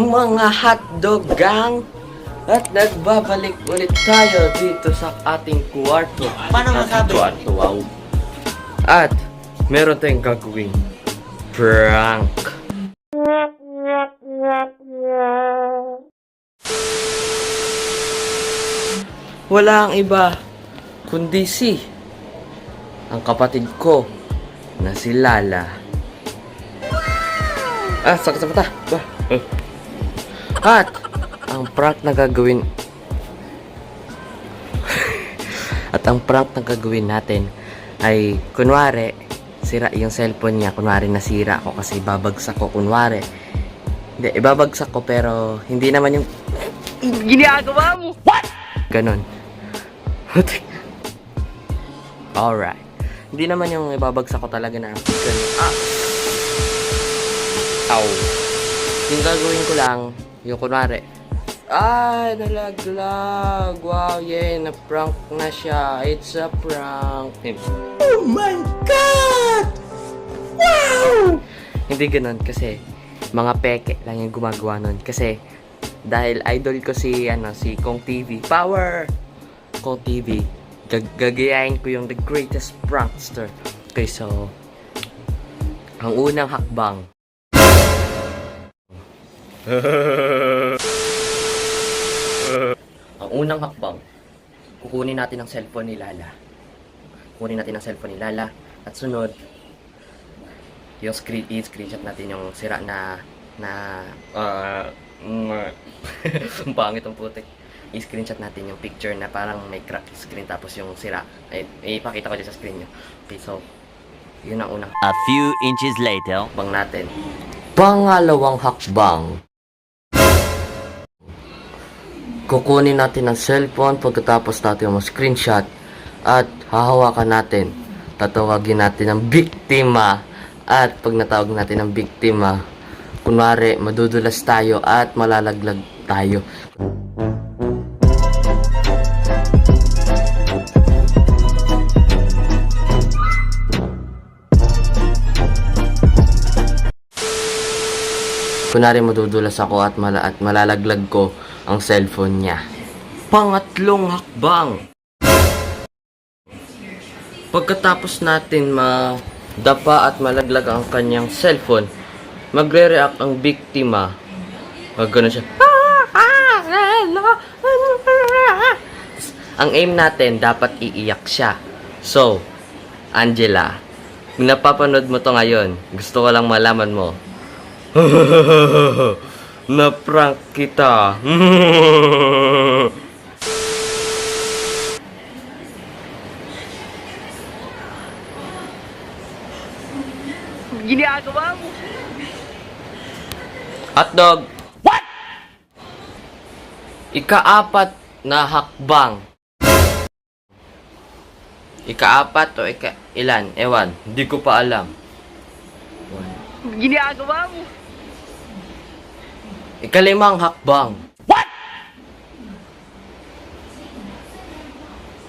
mga hotdog gang? At nagbabalik ulit tayo dito sa ating kwarto. Paano masabi? Kwarto, wow. At meron tayong gagawing prank. Wala ang iba kundi ang kapatid ko na si Lala. Sakit sa mata. At ang prank na gagawin natin ay kunwari sira yung cellphone niya, kunwari nasira ko kasi babagsak ko, kunwari hindi, ibabagsak ko pero hindi naman yung ginagawa mo. What? Ganon. Alright. Hindi naman yung ibabagsak ko talaga na ganon. Ow. Yung gagawin ko lang, yung kunwari, nalaglag. Wow, yeah, na-prank na siya. It's a prank. Oh my God! Wow! Hindi ganun kasi mga peke lang yung gumagawa nun. Kasi dahil idol ko si Kong TV. Power! Kong TV. Gagayain ko yung the greatest prankster. Okay, so ang unang hakbang. Ang unang hakbang, kukunin natin ang cellphone ni Lala. At sunod, yung screenshot natin yung sira na ang pangit ang putik. I-screenshot natin yung picture na parang may crack screen tapos yung sira. Ipakita ko dyan sa screen nyo. Okay, so, yun ang unang A few inches later. hakbang natin. Pangalawang hakbang. Kukunin natin ang cellphone pagkatapos natin yung screenshot at hahawakan natin. Tatawagin natin ang biktima. At pag natawag natin ang biktima, kunwari madudulas tayo at malalaglag tayo. Kunwari madudulas ako at malalaglag ko ang cellphone niya. Pangatlong hakbang. Pagkatapos natin madapa at malaglag ang kanyang cellphone, magre-react ang biktima. Gano'n siya. Ang aim natin, dapat iiyak siya. So, Angela, kung napapanood mo to ngayon, gusto ko lang malaman mo. Na-prank kita. Ginagawa mo. Hotdog. What? Ika-apat na hakbang. Ika-apat o ilan? Ewan. Hindi ko pa alam. Ginagawa mo. Ikalimang hakbang. What?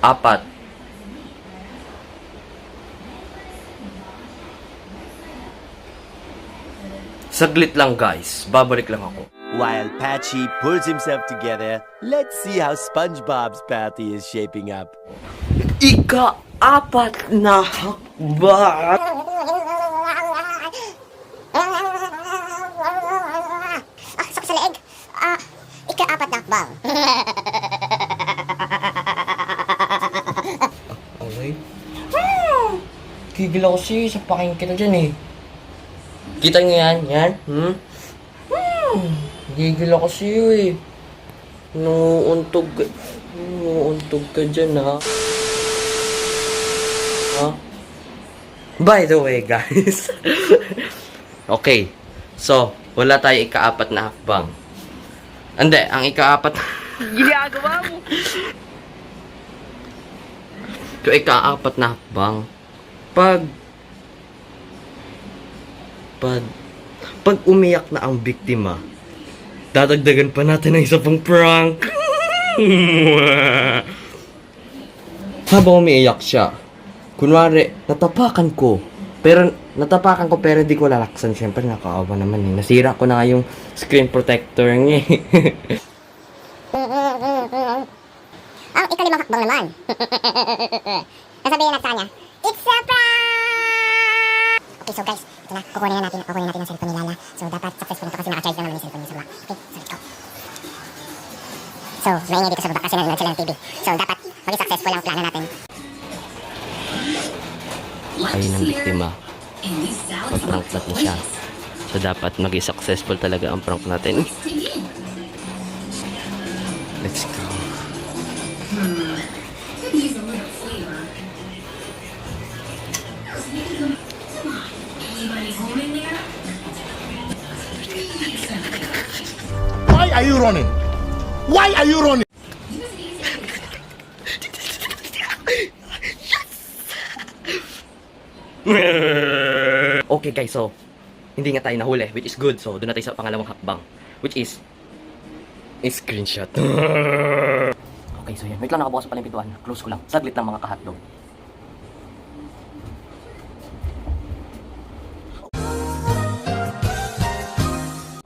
Apat. Saglit lang guys, babalik lang ako. While Patchy pulls himself together, let's see how SpongeBob's party is shaping up. Ika-apat na hakbang. Sakit sa leeg. Ika-apat na hakbang. Okay. Gigil ako sa paking kita dyan eh. Kita nyo yan? Yan? Gigil ako sa'yo eh. Nuuntog ka dyan ha. By the way guys. Okay. So, wala tayo ika-apat na hakbang. Hindi, ang ika-apat ginagawa mo. So, ika-apat na hakbang. Pag umiyak na ang biktima, dadagdagan pa natin ng isa pang prank. Habang umiiyak siya, kunwari, natapakan ko Pero natapakan ko pero di ko lalaksan. Siyempre nakakaawa naman eh. Nasira ko na nga yung screen protector niya eh. Ang ikalimang hakbang naman. Nasabihin natin sa kanya, it's a prank! Okay, so guys, ito na. Kukunin natin ang cellphone ni Lala. So, dapat successful ito kasi naka-charge na naman yung cellphone niya sa baba. Okay, so let's go. So, maingay dito sa baba kasi nanonood sila ng TV. So, dapat maging successful ang plano natin. Ayun ang biktima. Pag-prank natin siya. So, dapat maging successful talaga ang prank natin. Let's go. Why are you running? Why are you running? Okay guys, so hindi nga tayo nahuli, which is good. So doon na tayo sa pangalawang hakbang, which is screenshot. Okay, so yan. Wait lang, nakabukas pa pala yung pintuan. Close ko lang. Saglit lang mga kahotdog.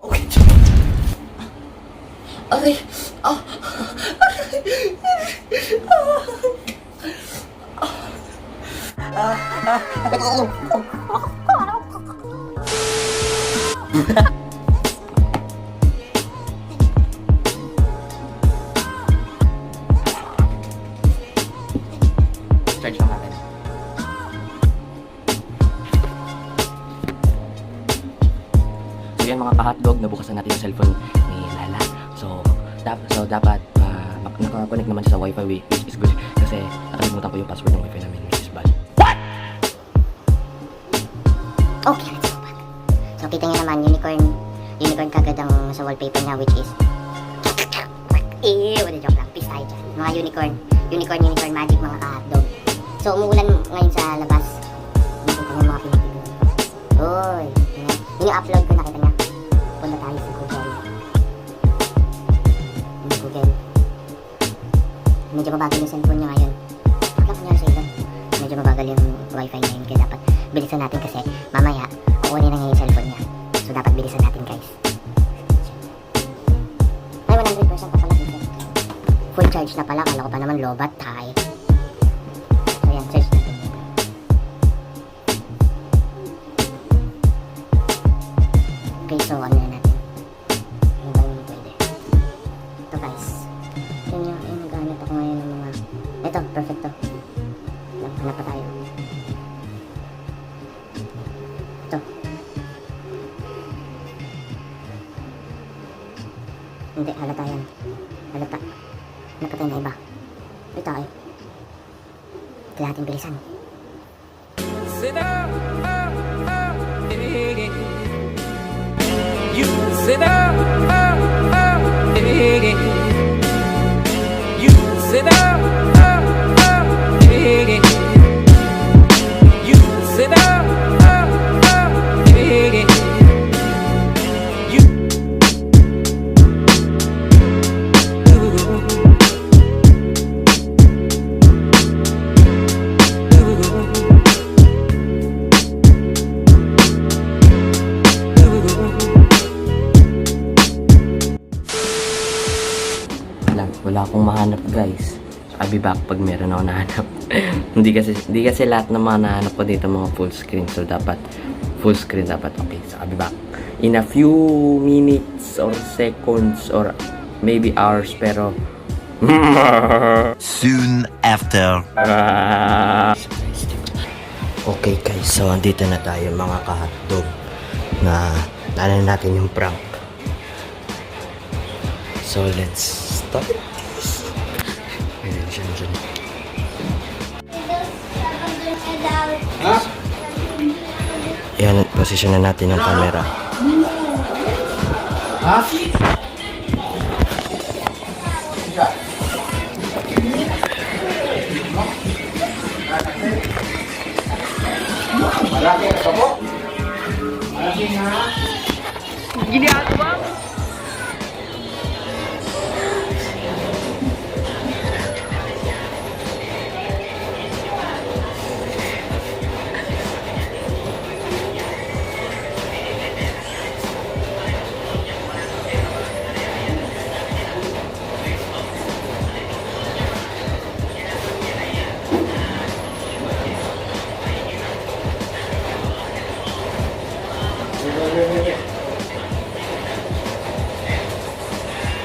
Okay. Aray! Ah! Charge lang natin. So yan mga kahotdog, nabukasan natin yung cellphone ni Lala. So dapat naka-connect naman siya sa wifi, which is good. Kasi nakalimutan ko yung password ng wifi namin, which is bad. Okay, let's go back. So, kita nyo naman, unicorn kagad ang sa wallpaper niya, which is wala joke lang, peace tayo dyan. Mga unicorn magic, mga kahotdog. So, umuulan ngayon sa labas. Nakita nyo mga pinipigil. Uy, yun yung upload ko, nakita nyo. Punta tayo sa Google. Medyo mabagal yung cellphone niya ngayon. Bakit nyo sa ilo? Medyo mabagal yung wifi ngayon, kaya dapat bilisan natin kasi mamaya kukunin na niya yung cellphone niya. So dapat bilisan natin guys. Ay 100% pa pala dito. Full charge na pala, kala ko pa naman lobat tayo. So yan, search natin. Okay, so ano na natin? Ano ba yung pwede? Ito guys. Yun yung naghanap ako ngayon ng mga... Ito, perfecto. Hanap pa tayo. Ito. Hindi, halata yan. Halata. Napatay na iba. Ito ay. Kailangan natin bilisan. Sit down, you sit down, you sit down, you sit down, Wala akong mahanap guys. I'll be back pag meron ako nahanap. hindi kasi lahat ng mga nahanap ko dito mga full screen. So dapat full screen dapat. Okay, so I'll be back in a few minutes or seconds or maybe hours, pero Soon after. okay guys, so andito na tayo mga kahotdog na nanan natin yung prank. So let's start this. Ayan siya dyan. Ayan, posisyon na natin yung camera.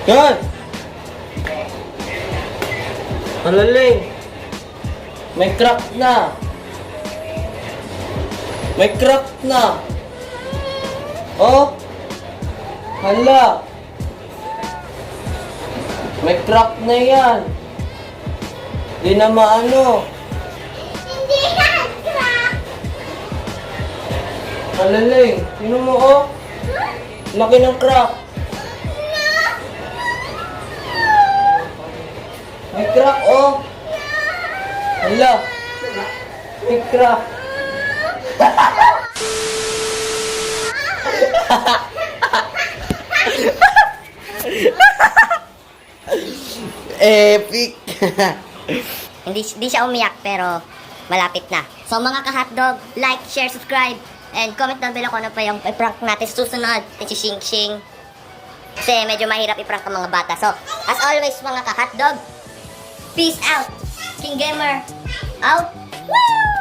Yan! Malaling! May crack na! May crack na! Oh! Hala! May crack na yan! Di na maano! Hindi yan, crack! Malaling! Sino mo oh? Laki ng crack! May crack oh! Hala! May crack! Epic! Hindi siya umiyak pero malapit na. So mga ka-hotdog, like, share, subscribe, and comment down below kung ano pa yung i-prank natin sa susunod. Shing shing. Kasi medyo mahirap i-prank ang mga bata. So, as always mga ka-hotdog, peace out! King Gamer, out! Woo!